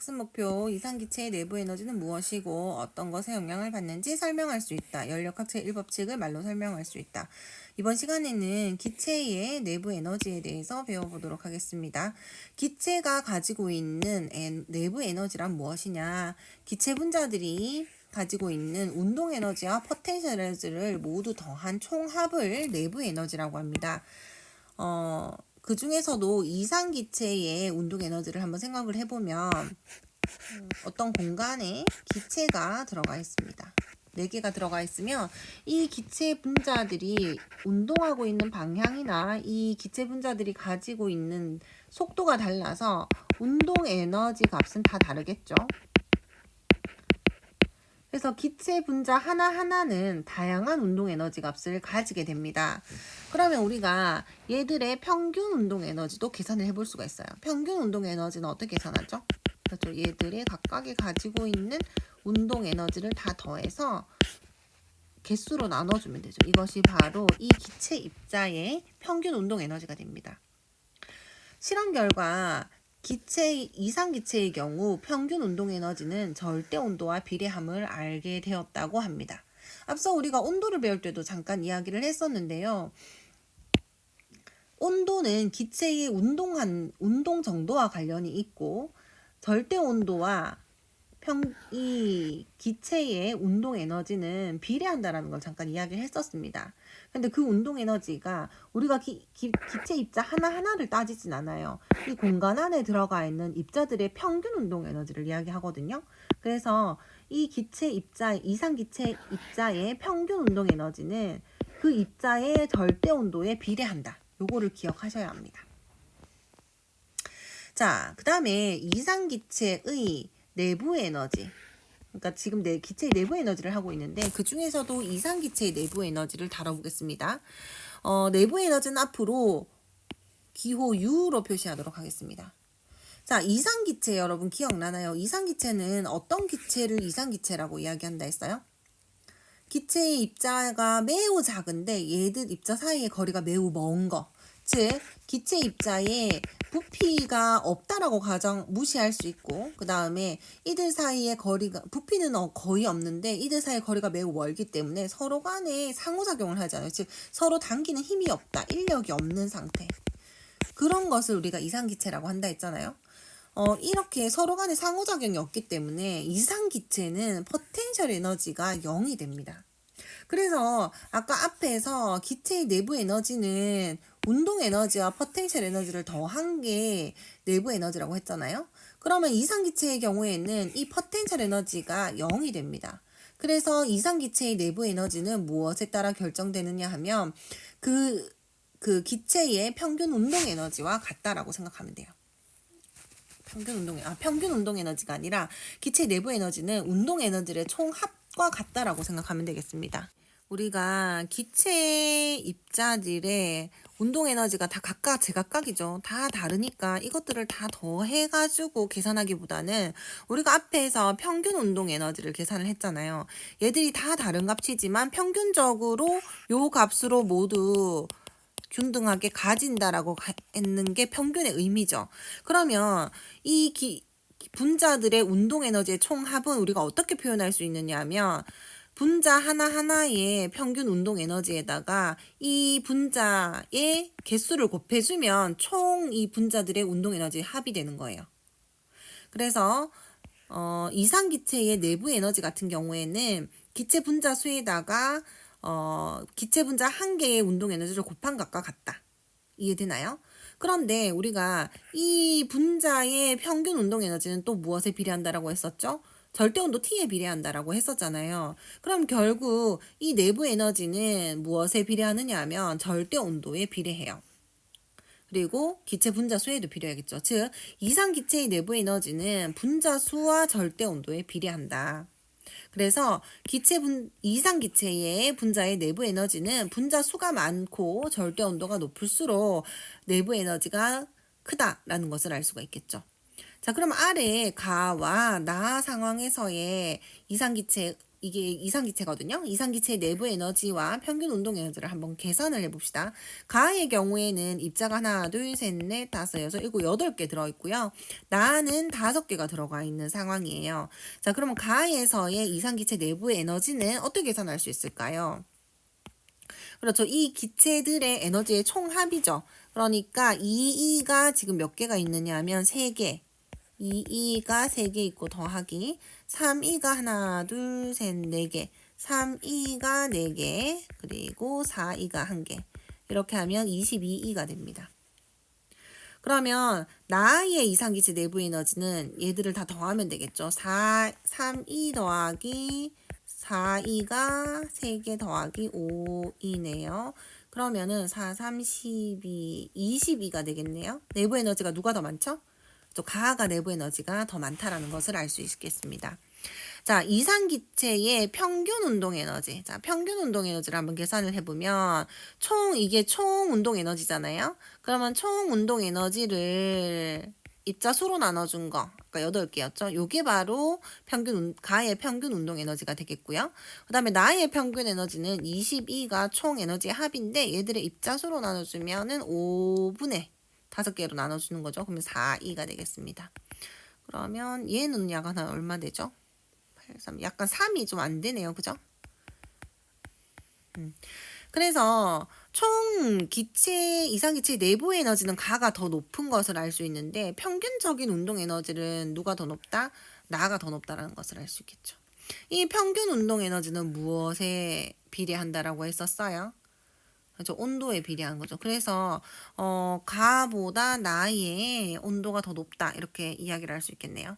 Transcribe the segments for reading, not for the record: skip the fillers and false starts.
학습 목표 이상기체의 내부 에너지는 무엇이고 어떤 것에 영향을 받는지 설명할 수 있다. 연력학체 1법칙을 말로 설명할 수 있다. 이번 시간에는 기체의 내부 에너지에 대해서 배워보도록 하겠습니다. 기체가 가지고 있는 내부 에너지란 무엇이냐? 기체 분자들이 가지고 있는 운동 에너지와 포텐셜 에너지를 모두 더한 총합을 내부 에너지라고 합니다. 그 중에서도 이상기체의 운동 에너지를 한번 생각을 해보면 어떤 공간에 기체가 들어가 있습니다. 4개가 들어가 있으면 이 기체 분자들이 운동하고 있는 방향이나 이 기체 분자들이 가지고 있는 속도가 달라서 운동 에너지 값은 다 다르겠죠. 그래서 기체 분자 하나하나는 다양한 운동 에너지 값을 가지게 됩니다. 그러면 우리가 얘들의 평균 운동 에너지도 계산을 해볼 수가 있어요. 평균 운동 에너지는 어떻게 계산하죠? 그렇죠. 얘들이 각각이 가지고 있는 운동 에너지를 다 더해서 개수로 나눠주면 되죠. 이것이 바로 이 기체 입자의 평균 운동 에너지가 됩니다. 실험 결과 이상기체의 경우 평균 운동 에너지는 절대 온도와 비례함을 알게 되었다고 합니다. 앞서 우리가 온도를 배울 때도 잠깐 이야기를 했었는데요. 온도는 기체의 운동 정도와 관련이 있고 절대 온도와 이 기체의 운동 에너지는 비례한다라는 걸 잠깐 이야기를 했었습니다. 근데 그 운동 에너지가 우리가 기체 입자 하나하나를 따지진 않아요. 이 공간 안에 들어가 있는 입자들의 평균 운동 에너지를 이야기하거든요. 그래서 이 이상 기체 입자의 평균 운동 에너지는 그 입자의 절대 온도에 비례한다. 요거를 기억하셔야 합니다. 자, 그 다음에 이상 기체의 내부 에너지. 그러니까 지금 기체의 내부 에너지를 하고 있는데 그 중에서도 이상 기체의 내부 에너지를 다뤄보겠습니다. 내부 에너지는 앞으로 기호 U로 표시하도록 하겠습니다. 자, 이상 기체 여러분 기억나나요? 이상 기체는 어떤 기체를 이상 기체라고 이야기한다 했어요? 기체의 입자가 매우 작은데 얘들 입자 사이의 거리가 매우 먼 거. 즉 기체 입자에 부피가 없다라고 가정 무시할 수 있고 그 다음에 이들 사이의 거리가 부피는 거의 없는데 이들 사이의 거리가 매우 멀기 때문에 서로 간에 상호작용을 하잖아요. 즉 서로 당기는 힘이 없다. 인력이 없는 상태. 그런 것을 우리가 이상기체라고 한다 했잖아요. 이렇게 서로 간에 상호작용이 없기 때문에 이상기체는 포텐셜 에너지가 0이 됩니다. 그래서 아까 앞에서 기체의 내부 에너지는 운동 에너지와 포텐셜 에너지를 더한 게 내부 에너지라고 했잖아요. 그러면 이상기체의 경우에는 이 포텐셜 에너지가 0이 됩니다. 그래서 이상기체의 내부 에너지는 무엇에 따라 결정되느냐 하면 그 기체의 평균 운동 에너지와 같다라고 생각하면 돼요. 평균 운동 에너지가 아니라 기체 내부 에너지는 운동 에너지의 총합과 같다라고 생각하면 되겠습니다. 우리가 기체 입자들의 운동 에너지가 다 각각 제각각이죠. 다 다르니까 이것들을 다 더해가지고 계산하기보다는 우리가 앞에서 평균 운동 에너지를 계산을 했잖아요. 얘들이 다 다른 값이지만 평균적으로 요 값으로 모두 균등하게 가진다라고 했는 게 평균의 의미죠. 그러면 이 분자들의 운동 에너지의 총합은 우리가 어떻게 표현할 수 있느냐 하면 분자 하나하나의 평균 운동 에너지에다가 이 분자의 개수를 곱해주면 총 이 분자들의 운동 에너지 합이 되는 거예요. 그래서 이상기체의 내부 에너지 같은 경우에는 기체 분자 수에다가 기체 분자 한 개의 운동 에너지를 곱한 것과 같다. 이해되나요? 그런데 우리가 이 분자의 평균 운동 에너지는 또 무엇에 비례한다라고 했었죠? 절대온도 T에 비례한다라고 했었잖아요. 그럼 결국 이 내부 에너지는 무엇에 비례하느냐 하면 절대온도에 비례해요. 그리고 기체 분자 수에도 비례하겠죠. 즉 이상 기체의 내부 에너지는 분자 수와 절대온도에 비례한다. 그래서 이상 기체의 분자의 내부 에너지는 분자 수가 많고 절대 온도가 높을수록 내부 에너지가 크다라는 것을 알 수가 있겠죠. 자, 그럼 아래 가와 나 상황에서의 이상 기체 이게 이상기체거든요. 이상기체의 내부 에너지와 평균 운동 에너지를 한번 계산을 해봅시다. 가의 경우에는 입자가 하나, 둘, 셋, 넷, 다섯, 여섯, 일곱, 8개 들어있고요. 나는 5개가 들어가 있는 상황이에요. 자, 그러면 가에서의 이상기체 내부 에너지는 어떻게 계산할 수 있을까요? 그렇죠. 이 기체들의 에너지의 총합이죠. 그러니까 2E가 지금 몇 개가 있느냐 하면 3개. 2E가 3개 있고 더하기 3E가 하나, 둘, 셋, 4개. 3E가 4개. 그리고 4E가 1개. 이렇게 하면 22E가 됩니다. 그러면 나의 이상기체 내부 에너지는 얘들을 다 더하면 되겠죠. 3E 더하기 4E가 3개 더하기 5이네요. 그러면은 4, 3, 12, 22가 되겠네요. 내부 에너지가 누가 더 많죠? 가가 내부 에너지가 더 많다라는 것을 알 수 있겠습니다. 자, 이상기체의 평균 운동 에너지. 자, 평균 운동 에너지를 한번 계산을 해보면, 이게 총 운동 에너지잖아요? 그러면 총 운동 에너지를 입자수로 나눠준 거, 아까 8개였죠? 요게 바로 가의 평균 운동 에너지가 되겠고요. 그 다음에 나의 평균 에너지는 22가 총 에너지의 합인데, 얘들의 입자수로 나눠주면은 5분의 5개로 나눠주는 거죠. 그러면 4E가 되겠습니다. 그러면 얘는 약 하나 얼마 되죠? 3, 약간 3이 좀 안 되네요. 그죠? 그래서 총 이상기체 내부 에너지는 가가 더 높은 것을 알 수 있는데 평균적인 운동 에너지는 누가 더 높다? 나가 더 높다라는 것을 알 수 있겠죠. 이 평균 운동 에너지는 무엇에 비례한다라고 했었어요? 그렇죠. 온도에 비례한 거죠. 그래서 가보다 나의 온도가 더 높다 이렇게 이야기를 할 수 있겠네요.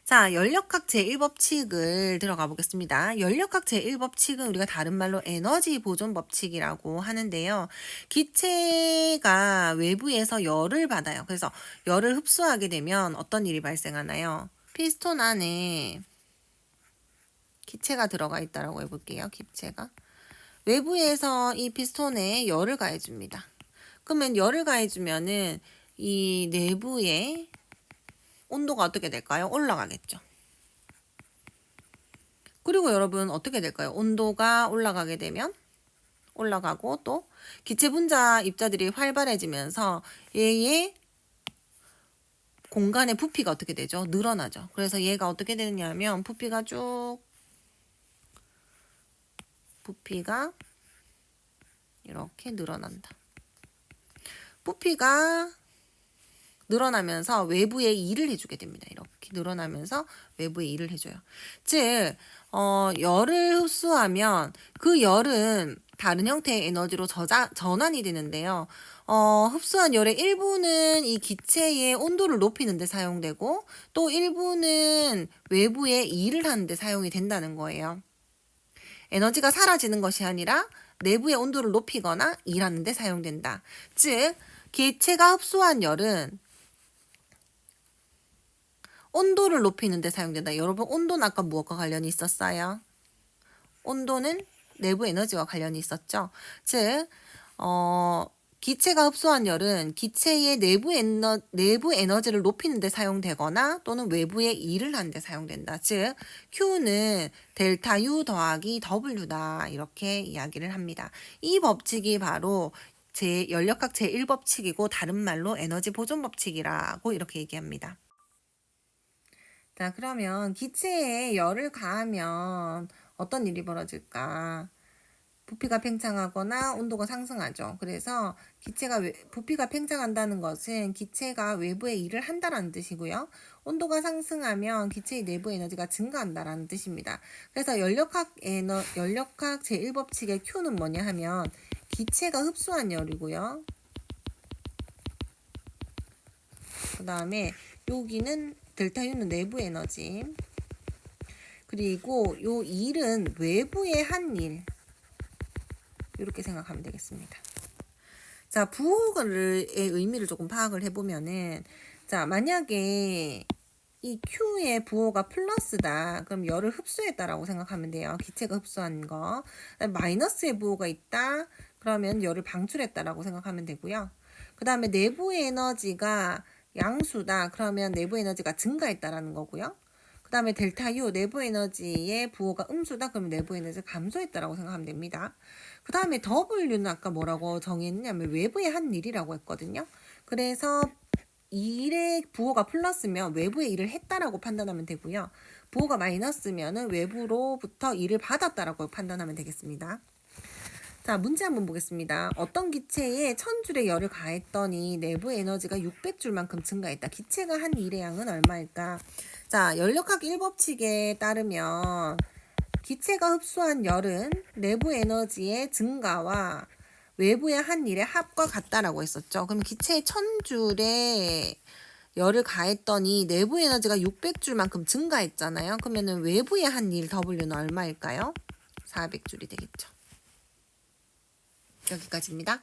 자, 연력학 제1법칙을 들어가 보겠습니다. 연력학 제1법칙은 우리가 다른 말로 에너지 보존 법칙이라고 하는데요. 기체가 외부에서 열을 받아요. 그래서 열을 흡수하게 되면 어떤 일이 발생하나요? 피스톤 안에 기체가 들어가 있다라고 해볼게요. 기체가. 외부에서 이 피스톤에 열을 가해줍니다. 그러면 열을 가해주면은 이 내부에 온도가 어떻게 될까요? 올라가겠죠. 그리고 여러분 어떻게 될까요? 온도가 올라가게 되면 올라가고 또 기체 분자 입자들이 활발해지면서 얘의 공간의 부피가 어떻게 되죠? 늘어나죠. 그래서 얘가 어떻게 되느냐면 부피가 이렇게 늘어난다. 부피가 늘어나면서 외부에 일을 해주게 됩니다. 이렇게 늘어나면서 외부에 일을 해줘요. 즉, 열을 흡수하면 그 열은 다른 형태의 에너지로 전환이 되는데요. 흡수한 열의 일부는 이 기체의 온도를 높이는 데 사용되고 또 일부는 외부에 일을 하는 데 사용이 된다는 거예요. 에너지가 사라지는 것이 아니라 내부의 온도를 높이거나 일하는 데 사용된다. 즉, 기체가 흡수한 열은 온도를 높이는 데 사용된다. 여러분 온도는 아까 무엇과 관련이 있었어요? 온도는 내부 에너지와 관련이 있었죠. 즉 기체가 흡수한 열은 기체의 내부 에너지를 높이는 데 사용되거나 또는 외부에 일을 하는 데 사용된다. 즉 Q는 델타 U 더하기 W다. 이렇게 이야기를 합니다. 이 법칙이 바로 연력학 제1법칙이고 다른 말로 에너지 보존 법칙이라고 이렇게 얘기합니다. 자, 그러면 기체에 열을 가하면 어떤 일이 벌어질까? 부피가 팽창하거나 온도가 상승하죠. 그래서 부피가 팽창한다는 것은 기체가 외부에 일을 한다라는 뜻이고요. 온도가 상승하면 기체의 내부 에너지가 증가한다라는 뜻입니다. 그래서 연력학 제1법칙의 Q는 뭐냐 하면 기체가 흡수한 열이고요. 그 다음에 여기는 델타 U는 내부 에너지. 그리고 요 일은 외부의 한 일. 이렇게 생각하면 되겠습니다. 자, 부호의 의미를 조금 파악을 해보면은, 자, 만약에 이 Q의 부호가 플러스다. 그럼 열을 흡수했다라고 생각하면 돼요. 기체가 흡수한 거. 마이너스의 부호가 있다. 그러면 열을 방출했다라고 생각하면 되고요. 그 다음에 내부 에너지가 양수다. 그러면 내부 에너지가 증가했다라는 거고요. 그 다음에 델타 U, 내부 에너지의 부호가 음수다. 그러면 내부 에너지가 감소했다라고 생각하면 됩니다. 그 다음에 W는 아까 뭐라고 정했냐면 외부의 한 일이라고 했거든요. 그래서 일의 부호가 플러스면 외부의 일을 했다라고 판단하면 되고요. 부호가 마이너스면은 외부로부터 일을 받았다라고 판단하면 되겠습니다. 자, 문제 한번 보겠습니다. 어떤 기체에 1000줄의 열을 가했더니 내부 에너지가 600줄만큼 증가했다. 기체가 한 일의 양은 얼마일까? 자, 연력학 1법칙에 따르면 기체가 흡수한 열은 내부 에너지의 증가와 외부의 한 일의 합과 같다라고 했었죠. 그럼 기체의 1000줄의 열을 가했더니 내부 에너지가 600줄만큼 증가했잖아요. 그러면은 외부의 한 일 W는 얼마일까요? 400줄이 되겠죠. 여기까지입니다.